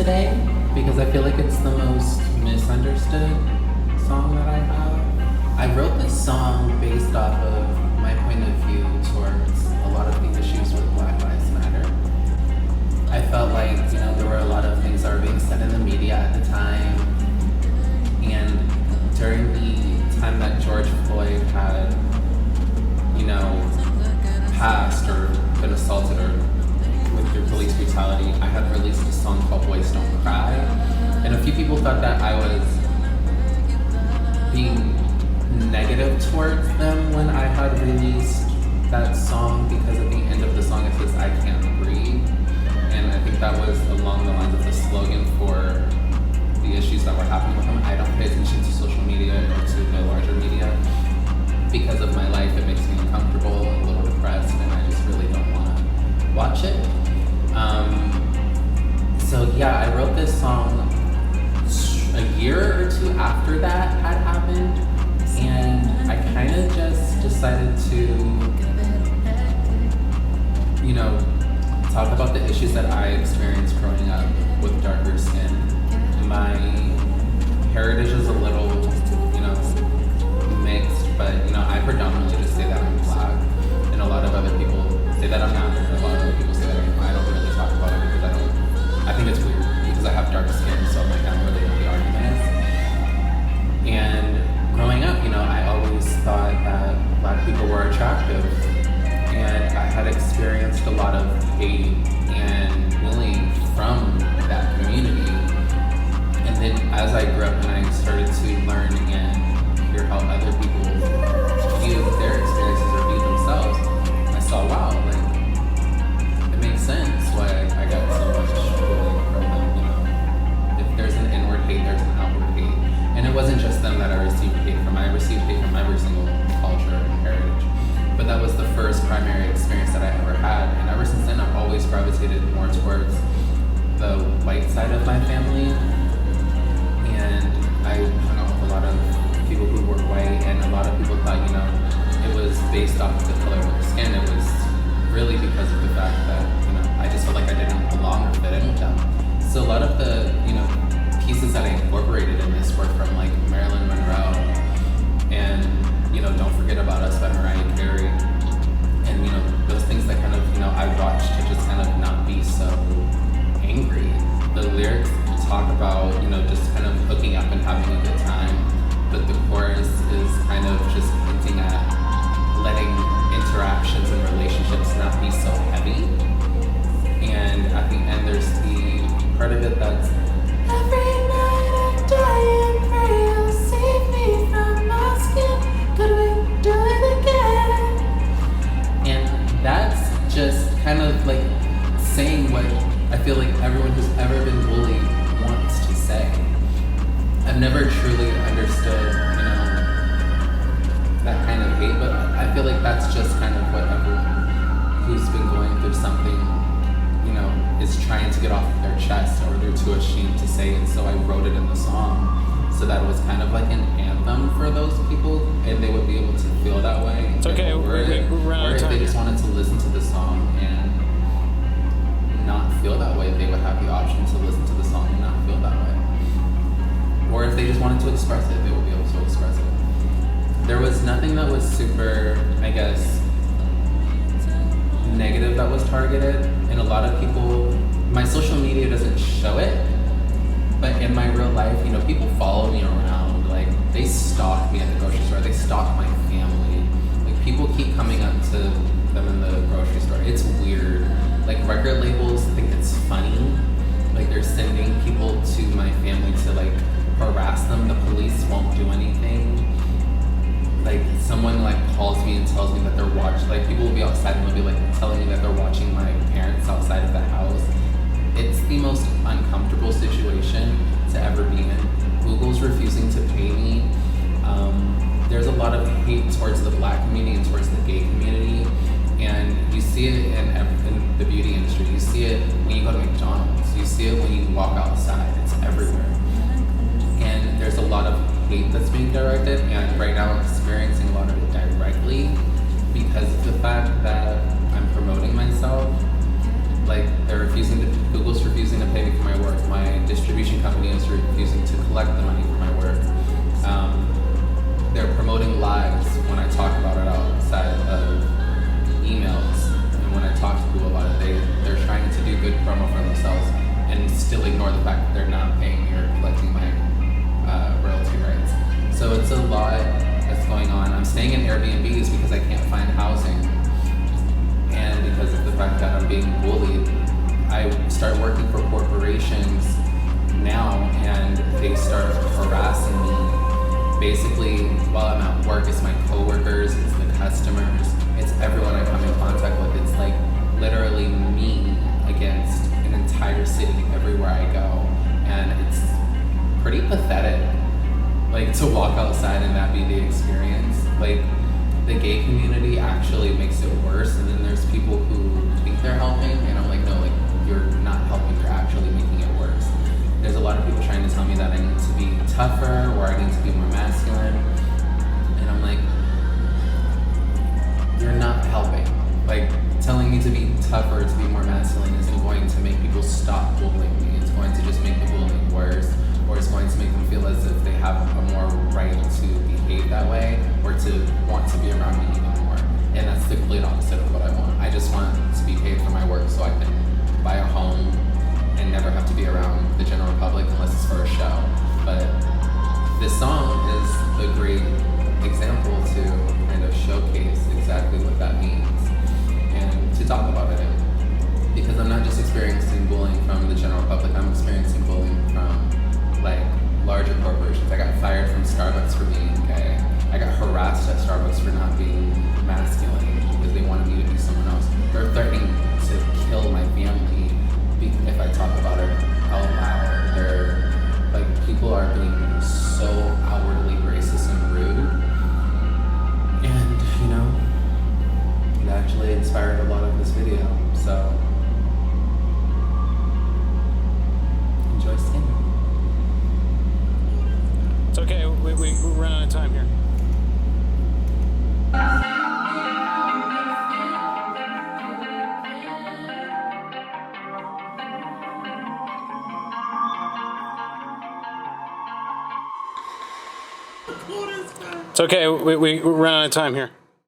today because I feel like it's the most misunderstood song that I have. I wrote this song based off of my point of view towards a lot of the issues with Black Lives Matter. I felt like, there were a lot of things that were being said in the media at the time. And during the time that George Floyd had, passed or been assaulted or with through police brutality, I had released a song called Boys Don't Cry. And a few people thought that I was being negative towards them when I had released that song, because at the end of the song it says, "I can't breathe." And I think that was along the lines of the slogan for the issues that were happening with them. I don't pay attention to social media or to the larger media because of my life. It makes me uncomfortable, a little depressed, and I just really don't want to watch it. I wrote this song a year or two after that had happened, and I kind of just decided to, talk about the issues that I experienced growing up with darker skin. My heritage is a little, mixed, but, I predominantly just say that I'm Black, and a lot of other people say that I'm not, and a lot of other people say that I don't really talk about it because I think it's weird because I have dark skin, so I'm like, I don't really know what the argument is. And growing up, I always thought that Black people were attractive, and I had experienced a lot of hate and bullying from that community. And then as I grew up and I started to learn and hear how other people view their experiences or view themselves, I saw, wow, it makes sense why I got so much bullying from them. If there's an inward hate, there's an outward hate. And it wasn't just them that I received hate from. I received hate from every single culture and heritage. But that was the first primary experience that I ever had. And ever since then, I've always gravitated more towards the white side of my family. And I hung out with a lot of people who were white, and a lot of people thought, it was based off of the color of their skin. It was really because of the fact that, I just felt like I didn't belong or fit in with them. So a lot of the, pieces that I incorporated in this were from like Marilyn Monroe and, Don't Forget About Us by Mariah Carey. And, those things that kind of, I watched to just kind of not be so angry. The lyrics talk about, just kind of hooking up and having a good time. But the chorus is kind of just hinting at letting interactions and relationships not be so heavy. And at the end, there's the part of it that's, "Every night I die and pray you'll save me from my skin. Could we do it again?" And that's just kind of like saying what I feel like everyone who's ever been bullied wants to say. I've never truly understood, that kind of hate, but I feel like that's just kind of what everyone who's been going through something, is trying to get off their chest, or they're too ashamed to say. And so I wrote it in the song so that it was kind of like an anthem for those people, and they would be able to feel that way. It's okay, we're running out of time. Or if they just wanted to listen to the song and not feel that way, they would have the option to listen to the song and not feel that way. Or if they just wanted to express it, they would be able to express it. There was nothing that was super, negative that was targeted. And a lot of people, my social media doesn't show it, but in my real life, people follow me around. Like, they stalk me at the grocery store. They stalk my family. Like, people keep coming up to them in the grocery store. It's weird. Like, record labels think it's funny. Like, they're sending people to my family to, harass them. The police won't do anything. Like, someone, calls me and tells me that they're watching, people will be outside and they'll be, telling me that they're watching my parents outside of the house. It's the most uncomfortable situation to ever be in. Google's refusing to pay me. There's a lot of hate towards the Black community and towards the gay community. And you see it in the beauty industry. You see it when you go to McDonald's. You see it when you walk outside. It's everywhere. And there's a lot of hate that's being directed, and right now I'm experiencing a lot of it directly because of the fact that I'm promoting myself. Google's refusing to pay me for my work. My themselves and still ignore the fact that they're not paying me or collecting my royalty rights. So it's a lot that's going on. I'm staying in Airbnbs because I can't find housing, and because of the fact that I'm being bullied. I start working for corporations now, and they start harassing me. Basically, while I'm at work, it's my coworkers, it's the customers, it's everyone I come in contact with. It's like literally me against an entire city everywhere I go, and it's pretty pathetic. Like, to walk outside and that be the experience. Like, the gay community actually makes it worse, and then there's people who think they're helping, and I'm like, no, like, you're not helping, you're actually making it worse. There's a lot of people trying to tell me that I need to be tougher, or I need to be more masculine, and I'm like, you're not helping. Like, telling me to be tougher, to be more masculine isn't going to make people stop bullying me. It's going to just make the bullying worse, or it's going to make them feel as if they have a more right to behave that way, or to want to be around me even more. And that's the complete opposite of what I want. I just want to be paid for my work so I can buy a home and never have to be around the general public unless it's for a show. But this song is a great example to kind of showcase exactly what that means and to talk about it. Because I'm not just experiencing bullying from the general public, I'm experiencing bullying from like larger corporations. I got fired from Starbucks for being gay. I got harassed at Starbucks for not being masculine because they wanted me to be someone else. They're threatening to kill my family if I talk about it out loud. They're like, people are being so outwardly racist and rude. And, you know, it actually inspired a lot of this video. So, enjoy seeing it. It's okay, we're running out of time here. It's okay, we're running out of time here.